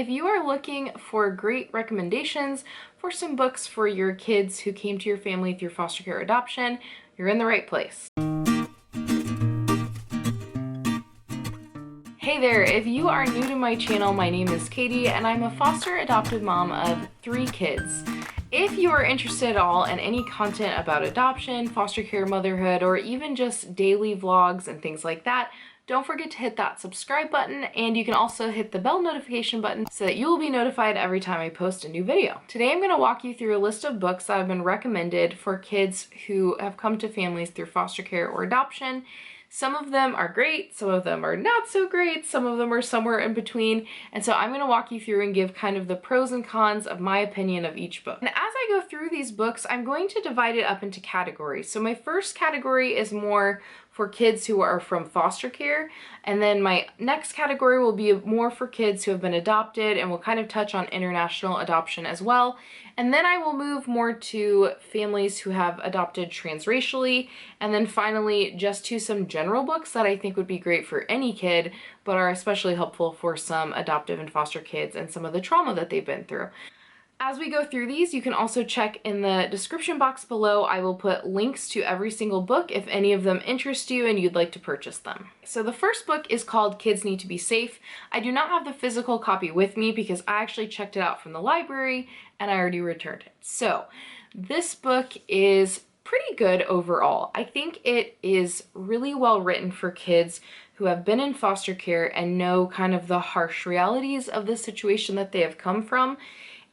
if you are looking for great recommendations for some books for your kids who came to your family through foster care or adoption, you're in the right place. Hey there, if you are new to my channel, my name is Katie and I'm a foster adopted mom of 3 kids. If you are interested at all in any content about adoption, foster care, motherhood, or even just daily vlogs and things like that, don't forget to hit that subscribe button, and you can also hit the bell notification button so that you will be notified every time I post a new video. Today I'm going to walk you through a list of books that have been recommended for kids who have come to families through foster care or adoption. Some of them are great, some of them are not so great, some of them are somewhere in between, and so I'm going to walk you through and give kind of the pros and cons of my opinion of each book. And as I go through these books, I'm going to divide it up into categories. So my first category is more for kids who are from foster care, and then my next category will be more for kids who have been adopted, and we'll kind of touch on international adoption as well. And then I will move more to families who have adopted transracially, and then finally just to some general books that I think would be great for any kid, but are especially helpful for some adoptive and foster kids and some of the trauma that they've been through. As we go through these, you can also check in the description box below. I will put links to every single book if any of them interest you and you'd like to purchase them. So the first book is called Kids Need to Be Safe. I do not have the physical copy with me because I actually checked it out from the library and I already returned it. So this book is pretty good overall. I think it is really well written for kids who have been in foster care and know kind of the harsh realities of the situation that they have come from.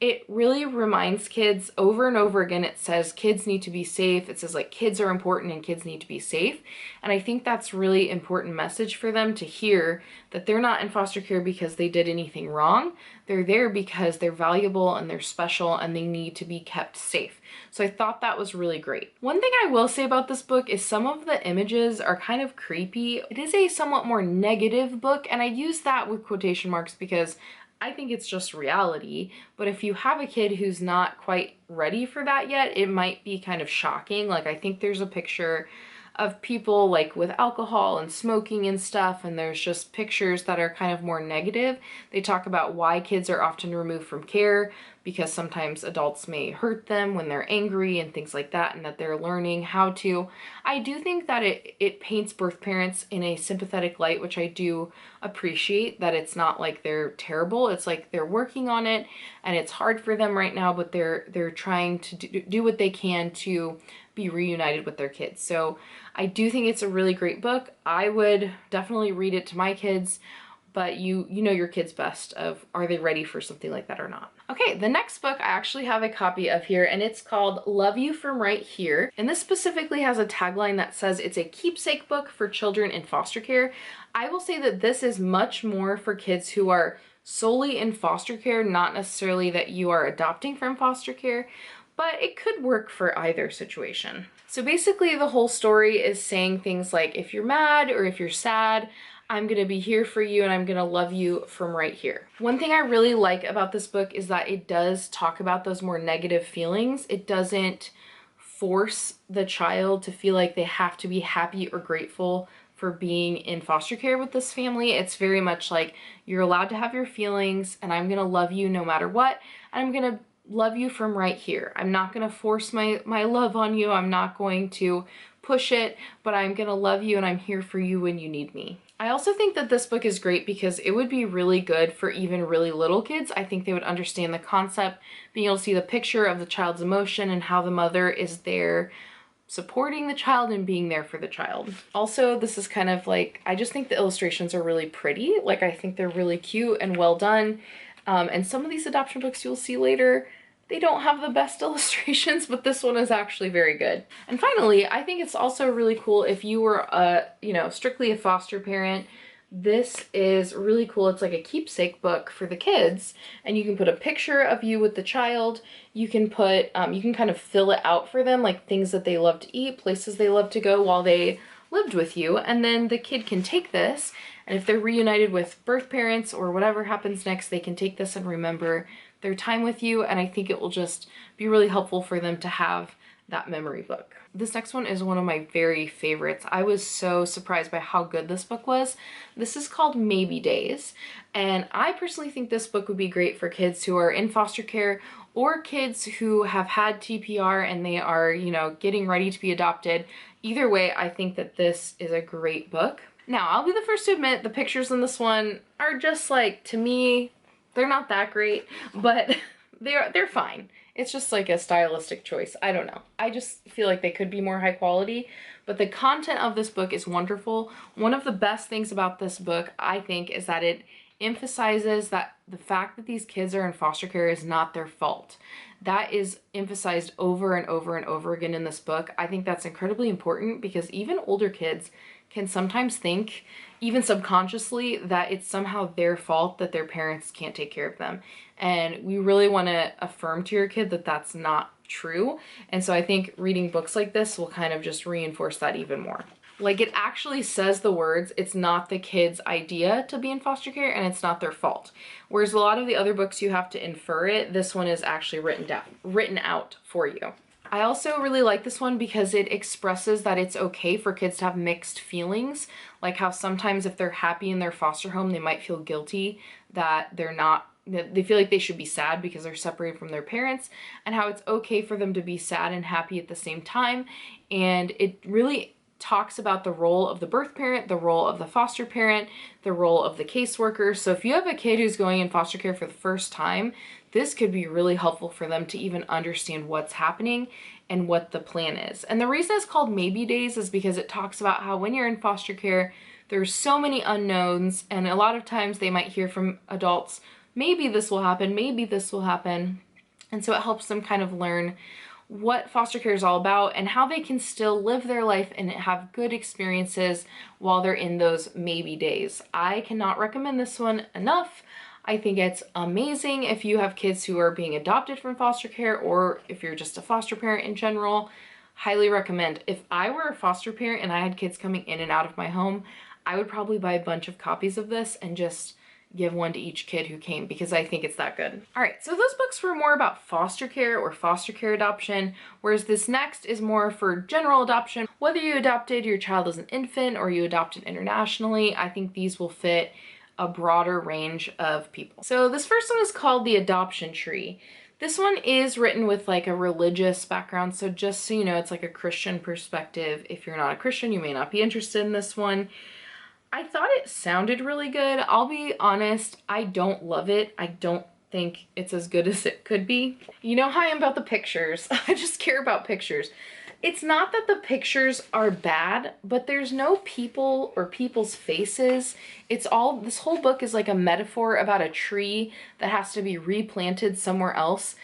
It really reminds kids over and over again. It says kids need to be safe. It says like kids are important and kids need to be safe. And I think that's really important message for them to hear, that they're not in foster care because they did anything wrong. They're there because they're valuable and they're special and they need to be kept safe. So I thought that was really great. One thing I will say about this book is some of the images are kind of creepy. It is a somewhat more negative book, and I use that with quotation marks because I think it's just reality, but if you have a kid who's not quite ready for that yet, it might be kind of shocking. Like, I think there's a picture of people like with alcohol and smoking and stuff, and there's just pictures that are kind of more negative. They talk about why kids are often removed from care, because sometimes adults may hurt them when they're angry and things like that, and that they're learning how to. I do think that it paints birth parents in a sympathetic light, which I do appreciate, that it's not like they're terrible. It's like they're working on it and it's hard for them right now, but they're trying to do what they can to be reunited with their kids. So I do think it's a really great book. I would definitely read it to my kids, but you know your kids best of are they ready for something like that or not. Okay, the next book I actually have a copy of here, and it's called Love You From Right Here. And this specifically has a tagline that says it's a keepsake book for children in foster care. I will say that this is much more for kids who are solely in foster care, not necessarily that you are adopting from foster care, but it could work for either situation. So basically the whole story is saying things like, if you're mad or if you're sad, I'm gonna be here for you and I'm gonna love you from right here. One thing I really like about this book is that it does talk about those more negative feelings. It doesn't force the child to feel like they have to be happy or grateful for being in foster care with this family. It's very much like, you're allowed to have your feelings and I'm gonna love you no matter what. And I'm gonna love you from right here. I'm not gonna force my love on you. I'm not going to push it, but I'm gonna love you and I'm here for you when you need me. I also think that this book is great because it would be really good for even really little kids. I think they would understand the concept, being able to see the picture of the child's emotion and how the mother is there supporting the child and being there for the child. Also, this is kind of like, I just think the illustrations are really pretty. Like, I think they're really cute and well done. And some of these adoption books you'll see later, they don't have the best illustrations, but this one is actually very good. And finally, I think it's also really cool if you were strictly a foster parent. This is really cool. It's like a keepsake book for the kids, and you can put a picture of you with the child. You can put, you can kind of fill it out for them, like things that they love to eat, places they love to go while they lived with you. And then the kid can take this, and if they're reunited with birth parents or whatever happens next, they can take this and remember their time with you. And I think it will just be really helpful for them to have that memory book. This next one is one of my very favorites. I was so surprised by how good this book was. This is called Maybe Days, and I personally think this book would be great for kids who are in foster care or kids who have had TPR and they are, you know, getting ready to be adopted. Either way, I think that this is a great book. Now, I'll be the first to admit the pictures in this one are just like, to me, they're not that great, but they're fine. It's just like a stylistic choice. I don't know. I just feel like they could be more high quality, but the content of this book is wonderful. One of the best things about this book, I think, is that it emphasizes that the fact that these kids are in foster care is not their fault. That is emphasized over and over and over again in this book. I think that's incredibly important because even older kids can sometimes think, even subconsciously, that it's somehow their fault that their parents can't take care of them. And we really want to affirm to your kid that that's not true. And so I think reading books like this will kind of just reinforce that even more. Like, it actually says the words, it's not the kid's idea to be in foster care and it's not their fault. Whereas a lot of the other books you have to infer it, this one is actually written out for you. I also really like this one because it expresses that it's okay for kids to have mixed feelings, like how sometimes if they're happy in their foster home, they might feel guilty that they're not, that they feel like they should be sad because they're separated from their parents, and how it's okay for them to be sad and happy at the same time. And it really talks about the role of the birth parent, the role of the foster parent, the role of the caseworker. So if you have a kid who's going in foster care for the first time, this could be really helpful for them to even understand what's happening and what the plan is. And the reason it's called Maybe Days is because it talks about how when you're in foster care, there's so many unknowns, and a lot of times they might hear from adults, maybe this will happen, maybe this will happen. And so it helps them kind of learn what foster care is all about and how they can still live their life and have good experiences while they're in those maybe days. I cannot recommend this one enough. I think it's amazing if you have kids who are being adopted from foster care, or if you're just a foster parent in general. Highly recommend. If I were a foster parent and I had kids coming in and out of my home, I would probably buy a bunch of copies of this and just give one to each kid who came, because I think it's that good. All right, so those books were more about foster care or foster care adoption, whereas this next is more for general adoption. Whether you adopted your child as an infant or you adopted internationally, I think these will fit a broader range of people. So this first one is called The Adoption Tree. This one is written with like a religious background, so just so you know, it's like a Christian perspective. If you're not a Christian, you may not be interested in this one. I thought it sounded really good. I'll be honest, I don't love it. I don't think it's as good as it could be. You know how I am about the pictures. I just care about pictures. It's not that the pictures are bad, but there's no people or people's faces. It's all, this whole book is like a metaphor about a tree that has to be replanted somewhere else.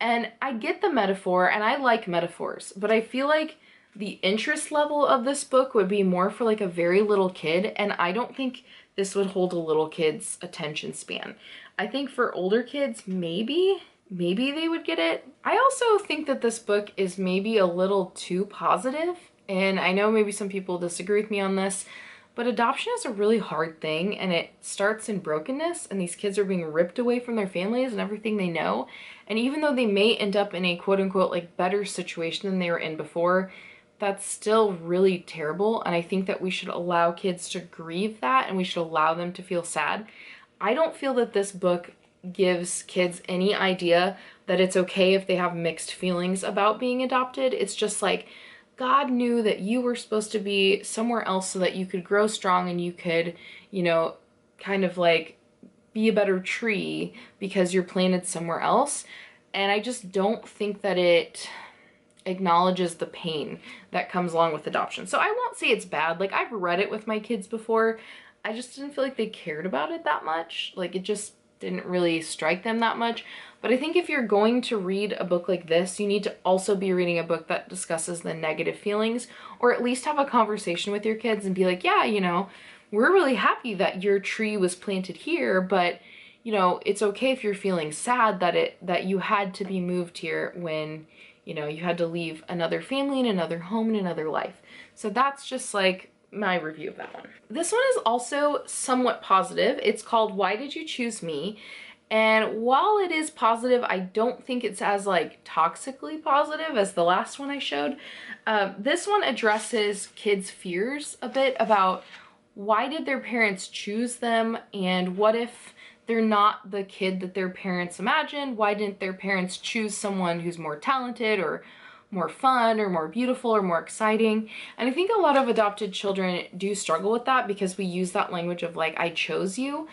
And I get the metaphor and I like metaphors, but I feel like the interest level of this book would be more for like a very little kid, and I don't think this would hold a little kid's attention span. I think for older kids, maybe they would get it. I also think that this book is maybe a little too positive, and I know maybe some people disagree with me on this, but adoption is a really hard thing, and it starts in brokenness, and these kids are being ripped away from their families and everything they know. And even though they may end up in a quote-unquote like better situation than they were in before, that's still really terrible, and I think that we should allow kids to grieve that, and we should allow them to feel sad. I don't feel that this book gives kids any idea that it's okay if they have mixed feelings about being adopted. It's just like, God knew that you were supposed to be somewhere else so that you could grow strong and you could, you know, kind of like be a better tree because you're planted somewhere else. And I just don't think that it acknowledges the pain that comes along with adoption. So I won't say it's bad. Like, I've read it with my kids before. I just didn't feel like they cared about it that much. Like, it just didn't really strike them that much. But I think if you're going to read a book like this, you need to also be reading a book that discusses the negative feelings, or at least have a conversation with your kids and be like, yeah, you know, we're really happy that your tree was planted here, but you know, it's okay if you're feeling sad that you had to be moved here when, you know, you had to leave another family and another home and another life. So that's just like my review of that one. This one is also somewhat positive. It's called Why Did You Choose Me? And while it is positive, I don't think it's as like toxically positive as the last one I showed. This one addresses kids' fears a bit about why did their parents choose them, and what if they're not the kid that their parents imagined? Why didn't their parents choose someone who's more talented or more fun or more beautiful or more exciting? And I think a lot of adopted children do struggle with that because we use that language of like, I chose you.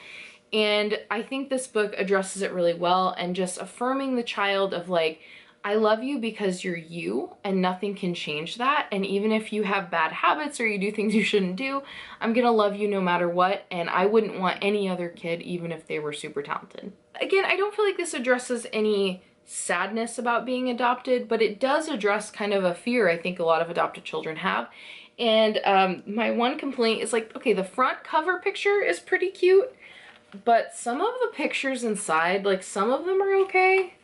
And I think this book addresses it really well, and just affirming the child of like, I love you because you're you and nothing can change that. And even if you have bad habits or you do things you shouldn't do, I'm gonna love you no matter what. And I wouldn't want any other kid, even if they were super talented. Again, I don't feel like this addresses any sadness about being adopted, but it does address kind of a fear I think a lot of adopted children have. And my one complaint is like, okay, the front cover picture is pretty cute, but some of the pictures inside, like some of them are okay,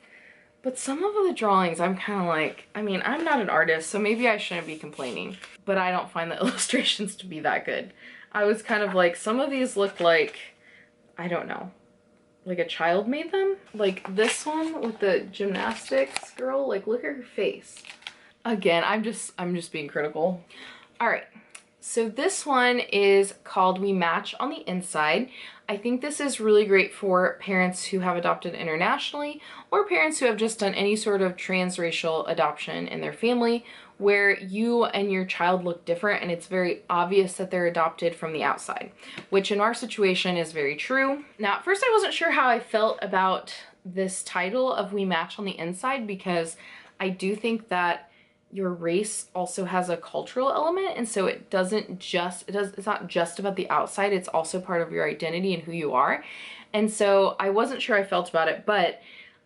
but some of the drawings I'm kind of like, I mean, I'm not an artist, so maybe I shouldn't be complaining, but I don't find the illustrations to be that good. I was kind of like, some of these look like, I don't know, like a child made them. Like this one with the gymnastics girl, like look at her face. Again, I'm just being critical. All right. So this one is called We Match on the Inside. I think this is really great for parents who have adopted internationally, or parents who have just done any sort of transracial adoption in their family where you and your child look different and it's very obvious that they're adopted from the outside, which in our situation is very true. Now, at first I wasn't sure how I felt about this title of We Match on the Inside, because I do think that your race also has a cultural element, and so it's not just about the outside, it's also part of your identity and who you are. And so I wasn't sure I felt about it, but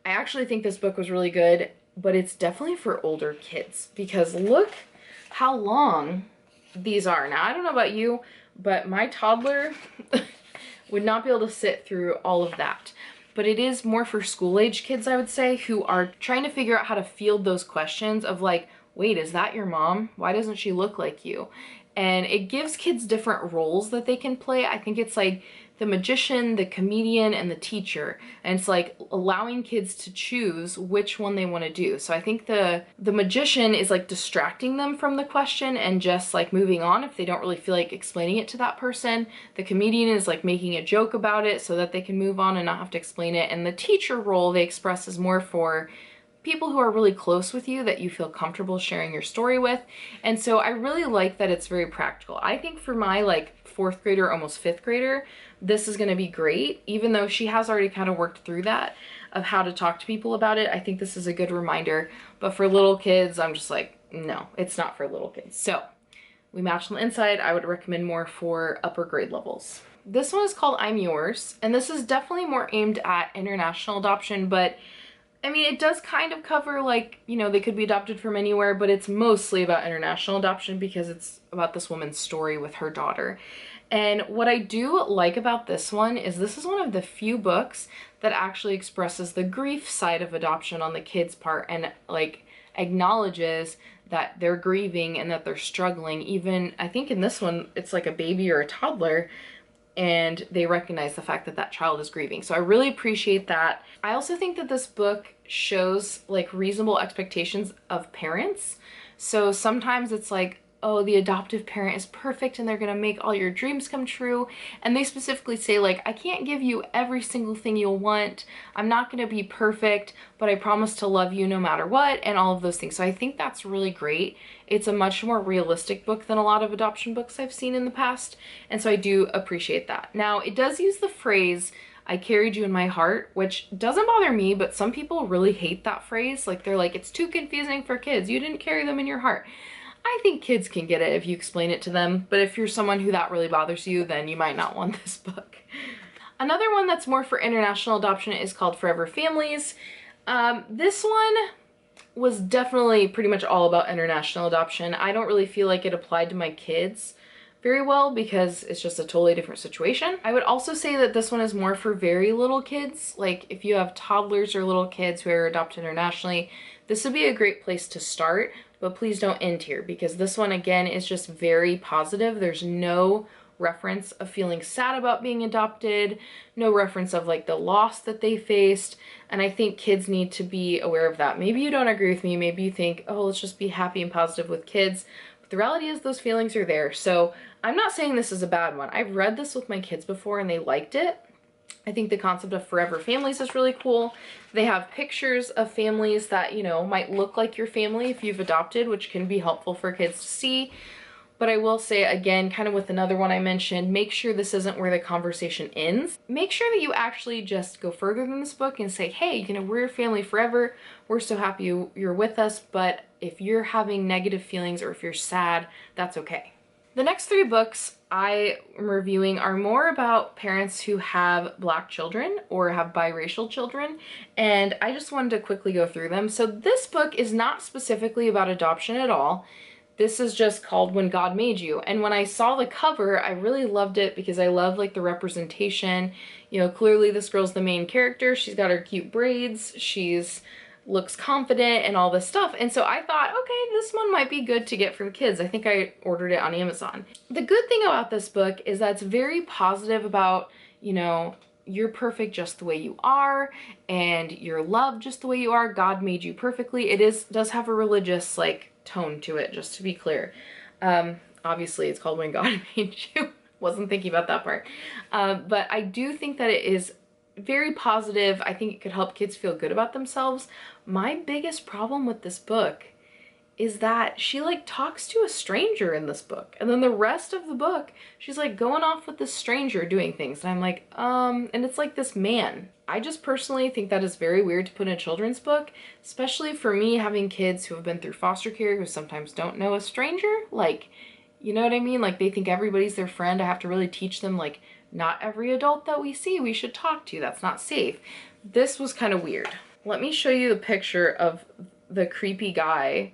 I actually think this book was really good, but it's definitely for older kids, because look how long these are. Now, I don't know about you, but my toddler would not be able to sit through all of that. But it is more for school-age kids, I would say, who are trying to figure out how to field those questions of like, wait, is that your mom? Why doesn't she look like you? And it gives kids different roles that they can play. I think it's like the magician, the comedian, and the teacher. And it's like allowing kids to choose which one they want to do. So I think the magician is like distracting them from the question and just like moving on if they don't really feel like explaining it to that person. The comedian is like making a joke about it so that they can move on and not have to explain it. And the teacher role they express is more for people who are really close with you that you feel comfortable sharing your story with. And so I really like that it's very practical. I think for my like 4th grader, almost 5th grader, this is going to be great, even though she has already kind of worked through that of how to talk to people about it. I think this is a good reminder, but for little kids, I'm just like, no, it's not for little kids. So We Match on the Inside, I would recommend more for upper grade levels. This one is called I'm Yours, and this is definitely more aimed at international adoption, but I mean, it does kind of cover like, you know, they could be adopted from anywhere, but it's mostly about international adoption because it's about this woman's story with her daughter. And what I do like about this one is this is one of the few books that actually expresses the grief side of adoption on the kid's part and like acknowledges that they're grieving and that they're struggling. Even, I think in this one, it's like a baby or a toddler, and they recognize the fact that that child is grieving. So I really appreciate that. I also think that this book shows like reasonable expectations of parents. So sometimes it's like, oh, the adoptive parent is perfect and they're gonna make all your dreams come true. And they specifically say like, I can't give you every single thing you'll want. I'm not gonna be perfect, but I promise to love you no matter what, and all of those things. So I think that's really great. It's a much more realistic book than a lot of adoption books I've seen in the past. And so I do appreciate that. Now, it does use the phrase, I carried you in my heart, which doesn't bother me, but some people really hate that phrase. Like they're like, it's too confusing for kids. You didn't carry them in your heart. I think kids can get it if you explain it to them, but if you're someone who that really bothers you, then you might not want this book. Another one that's more for international adoption is called Forever Families. This one was definitely pretty much all about international adoption. I don't really feel like it applied to my kids very well because it's just a totally different situation. I would also say that this one is more for very little kids. Like if you have toddlers or little kids who are adopted internationally, this would be a great place to start, but please don't end here because this one again is just very positive. There's no reference of feeling sad about being adopted, no reference of like the loss that they faced. And I think kids need to be aware of that. Maybe you don't agree with me. Maybe you think, oh, let's just be happy and positive with kids. But the reality is those feelings are there. So I'm not saying this is a bad one. I've read this with my kids before and they liked it. I think the concept of forever families is really cool. They have pictures of families that, you know, might look like your family if you've adopted, which can be helpful for kids to see. But I will say again, kind of with another one I mentioned, make sure this isn't where the conversation ends. Make sure that you actually just go further than this book and say, hey, you know, we're your family forever. We're so happy you're with us. But if you're having negative feelings or if you're sad, that's okay. The next 3 books I am reviewing are more about parents who have Black children or have biracial children, and I just wanted to quickly go through them. So this book is not specifically about adoption at all. This is just called When God Made You, and when I saw the cover, I really loved it because I love like the representation. You know, clearly this girl's the main character. She's got her cute braids. She's looks confident and all this stuff. And so I thought, okay, this one might be good to get for the kids. I think I ordered it on Amazon. The good thing about this book is that it's very positive about, you know, you're perfect just the way you are and you're loved just the way you are. God made you perfectly. It does have a religious like tone to it, just to be clear. Obviously it's called When God Made You. Wasn't thinking about that part. But I do think that it is very positive. I think it could help kids feel good about themselves. My biggest problem with this book is that she like talks to a stranger in this book, and then the rest of the book she's like going off with this stranger doing things, and I'm like, and it's like this man. I just personally think that is very weird to put in a children's book, especially for me having kids who have been through foster care who sometimes don't know a stranger. Like, you know what I mean? Like they think everybody's their friend. I have to really teach them like not every adult that we see we should talk to. That's not safe. This was kind of weird. Let me show you the picture of the creepy guy.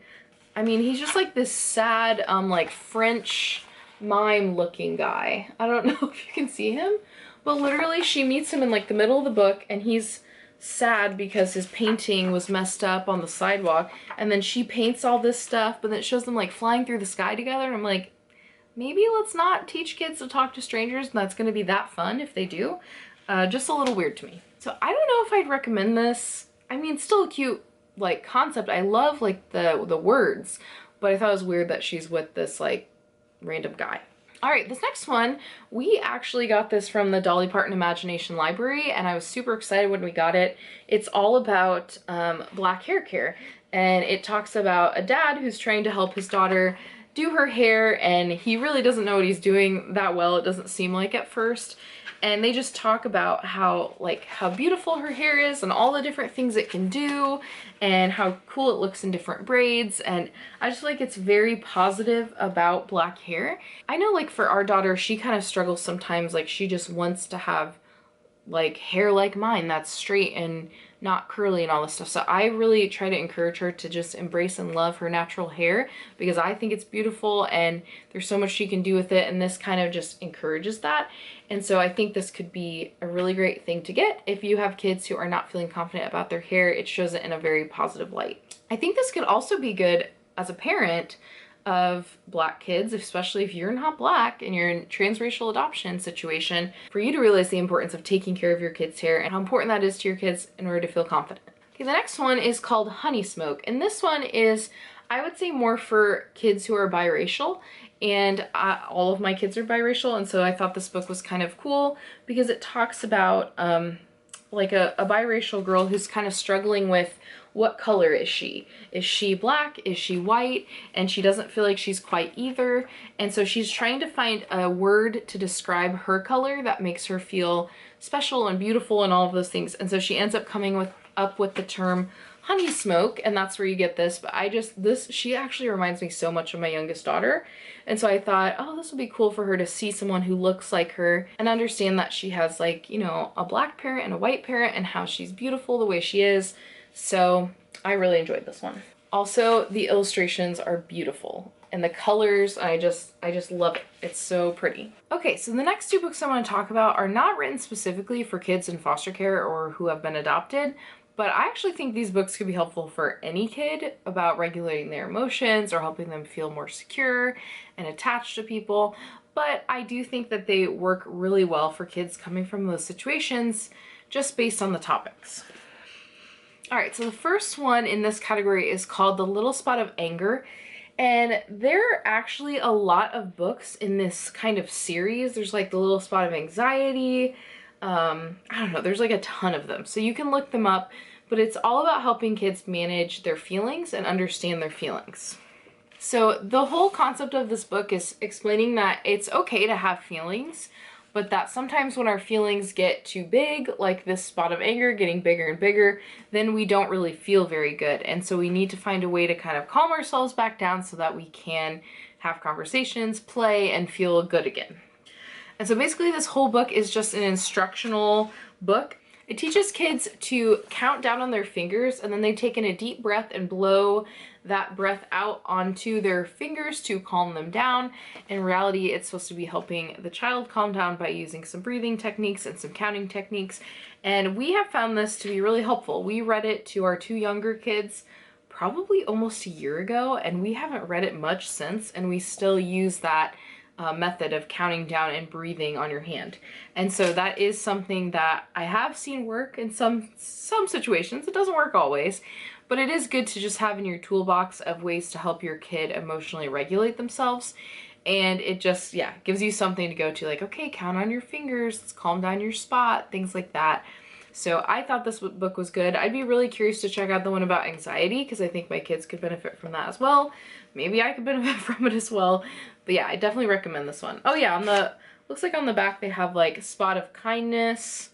I mean, he's just like this sad, like French mime looking guy. I don't know if you can see him, but literally she meets him in like the middle of the book and he's sad because his painting was messed up on the sidewalk, and then she paints all this stuff, but then it shows them like flying through the sky together, and I'm like, maybe let's not teach kids to talk to strangers, and that's going to be that fun if they do. Just a little weird to me. So I don't know if I'd recommend this. I mean, still a cute like concept. I love like the words, but I thought it was weird that she's with this like random guy. All right, this next one, we actually got this from the Dolly Parton Imagination Library, and I was super excited when we got it. It's all about black hair care, and it talks about a dad who's trying to help his daughter do her hair, and he really doesn't know what he's doing that well. It doesn't seem like at first. And they just talk about how beautiful her hair is and all the different things it can do and how cool it looks in different braids. And I just feel like it's very positive about black hair. I know like for our daughter, she kind of struggles sometimes. Like she just wants to have like hair like mine that's straight and not curly and all this stuff. So I really try to encourage her to just embrace and love her natural hair because I think it's beautiful and there's so much she can do with it, and this kind of just encourages that. And so I think this could be a really great thing to get if you have kids who are not feeling confident about their hair. It shows it in a very positive light. I think this could also be good as a parent of black kids, especially if you're not black and you're in a transracial adoption situation, for you to realize the importance of taking care of your kids' hair and how important that is to your kids in order to feel confident. Okay, the next one is called Honey Smoke, and this one is, I would say, more for kids who are biracial, and all of my kids are biracial, and so I thought this book was kind of cool because it talks about like a biracial girl who's kind of struggling with what color is she? Is she black? Is she white? And she doesn't feel like she's quite either. And so she's trying to find a word to describe her color that makes her feel special and beautiful and all of those things. And so she ends up coming up with the term honey smoke, and that's where you get this. But she actually reminds me so much of my youngest daughter. And so I thought, oh, this would be cool for her to see someone who looks like her and understand that she has like, you know, a black parent and a white parent and how she's beautiful the way she is. So I really enjoyed this one. Also, the illustrations are beautiful and the colors, I just love it. It's so pretty. Okay, so the next 2 books I want to talk about are not written specifically for kids in foster care or who have been adopted, but I actually think these books could be helpful for any kid about regulating their emotions or helping them feel more secure and attached to people. but I do think that they work really well for kids coming from those situations just based on the topics. All right, so the first one in this category is called The Little Spot of Anger. And there are actually a lot of books in this kind of series. There's like The Little Spot of Anxiety. I don't know, there's like a ton of them. So you can look them up, but it's all about helping kids manage their feelings and understand their feelings. So the whole concept of this book is explaining that it's okay to have feelings, but that sometimes when our feelings get too big, like this spot of anger getting bigger and bigger, then we don't really feel very good. And so we need to find a way to kind of calm ourselves back down so that we can have conversations, play, and feel good again. And so basically this whole book is just an instructional book. It teaches kids to count down on their fingers, and then they take in a deep breath and blow that breath out onto their fingers to calm them down. In reality, it's supposed to be helping the child calm down by using some breathing techniques and some counting techniques. And we have found this to be really helpful. We read it to our 2 younger kids probably almost a year ago, and we haven't read it much since, and we still use that method of counting down and breathing on your hand. And so that is something that I have seen work in some situations. It doesn't work always, but it is good to just have in your toolbox of ways to help your kid emotionally regulate themselves. And it just, yeah, gives you something to go to, like, okay, count on your fingers, let's calm down your spot, things like that. So I thought this book was good. I'd be really curious to check out the one about anxiety, because I think my kids could benefit from that as well. Maybe I could benefit from it as well. But yeah, I definitely recommend this one. Oh yeah, looks like on the back they have like spot of kindness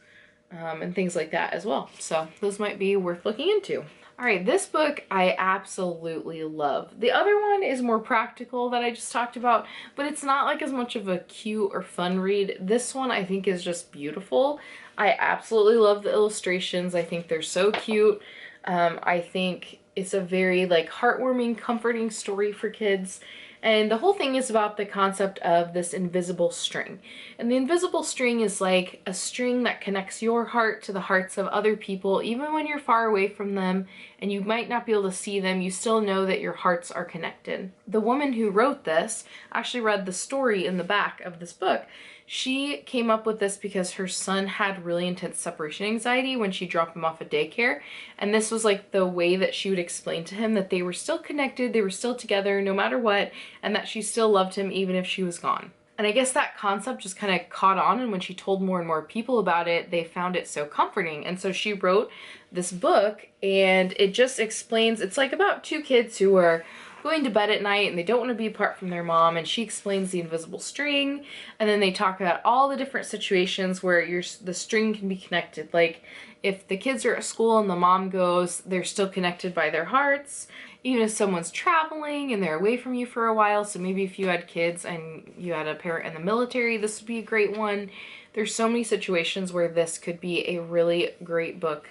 and things like that as well. So those might be worth looking into. All right, this book I absolutely love. The other one is more practical that I just talked about, but it's not like as much of a cute or fun read. This one I think is just beautiful. I absolutely love the illustrations. I think they're so cute. I think it's a very like heartwarming, comforting story for kids. And the whole thing is about the concept of this invisible string. And the invisible string is like a string that connects your heart to the hearts of other people. Even when you're far away from them and you might not be able to see them, you still know that your hearts are connected. The woman who wrote this actually read the story in the back of this book. She came up with this because her son had really intense separation anxiety when she dropped him off at daycare. And this was like the way that she would explain to him that they were still connected, they were still together no matter what, and that she still loved him even if she was gone. And I guess that concept just kind of caught on, and when she told more and more people about it, they found it so comforting. And so she wrote this book, and it just explains, it's like about 2 kids who are going to bed at night and they don't want to be apart from their mom, and she explains the invisible string, and then they talk about all the different situations where the string can be connected. Like if the kids are at school and the mom goes, they're still connected by their hearts. Even if someone's traveling and they're away from you for a while, so maybe if you had kids and you had a parent in the military, this would be a great one. There's so many situations where this could be a really great book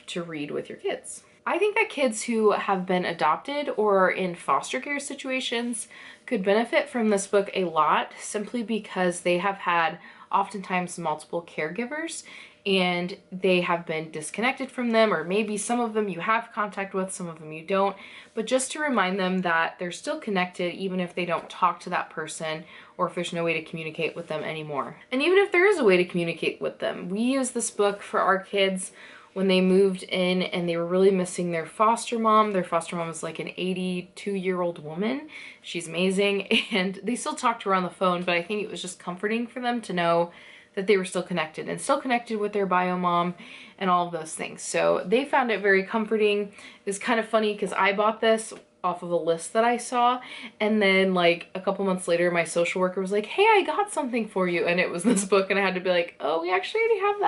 to read with your kids. I think that kids who have been adopted or in foster care situations could benefit from this book a lot, simply because they have had oftentimes multiple caregivers and they have been disconnected from them, or maybe some of them you have contact with, some of them you don't, but just to remind them that they're still connected even if they don't talk to that person or if there's no way to communicate with them anymore. And even if there is a way to communicate with them, we use this book for our kids when they moved in and they were really missing their foster mom. Their foster mom is like an 82-year-old woman. She's amazing, and they still talk to her on the phone, but I think it was just comforting for them to know that they were still connected and still connected with their bio mom and all of those things. So they found it very comforting. It's kind of funny because I bought this off of a list that I saw, and then like a couple months later my social worker was like, hey, I got something for you, and it was this book, and I had to be like, oh, we actually already have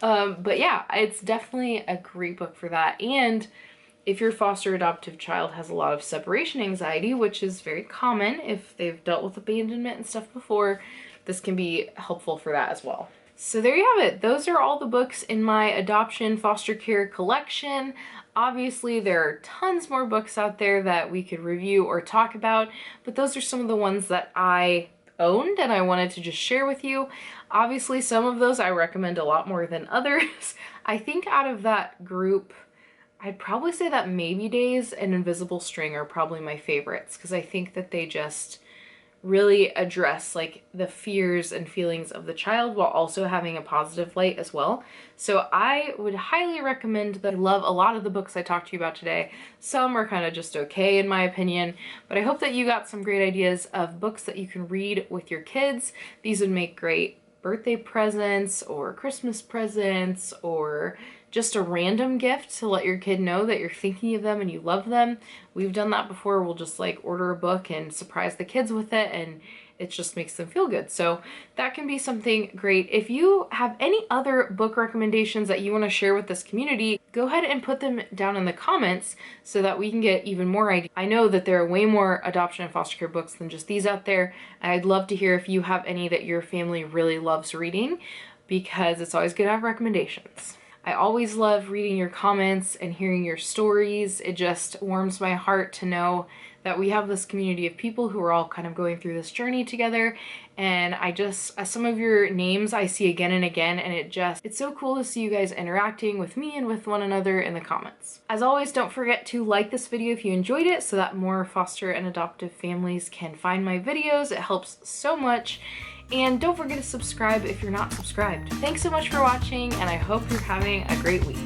that. But yeah, it's definitely a great book for that. And if your foster adoptive child has a lot of separation anxiety, which is very common if they've dealt with abandonment and stuff before, this can be helpful for that as well. So there you have it. Those are all the books in my adoption foster care collection. Obviously, there are tons more books out there that we could review or talk about, but those are some of the ones that I owned and I wanted to just share with you. Obviously, some of those I recommend a lot more than others. I think out of that group, I'd probably say that Maybe Days and Invisible String are probably my favorites, because I think that they just really address like the fears and feelings of the child while also having a positive light as well. So I would highly recommend that. I love a lot of the books I talked to you about today. Some are kind of just okay in my opinion, but I hope that you got some great ideas of books that you can read with your kids. These would make great birthday presents or Christmas presents or just a random gift to let your kid know that you're thinking of them and you love them. We've done that before. We'll just like order a book and surprise the kids with it, and it just makes them feel good. So that can be something great. If you have any other book recommendations that you want to share with this community, go ahead and put them down in the comments so that we can get even more ideas. I know that there are way more adoption and foster care books than just these out there. And I'd love to hear if you have any that your family really loves reading, because it's always good to have recommendations. I always love reading your comments and hearing your stories. It just warms my heart to know that we have this community of people who are all kind of going through this journey together. And I just, some of your names I see again and again, and it's so cool to see you guys interacting with me and with one another in the comments. As always, don't forget to like this video if you enjoyed it so that more foster and adoptive families can find my videos. It helps so much. And don't forget to subscribe if you're not subscribed. Thanks so much for watching, and I hope you're having a great week.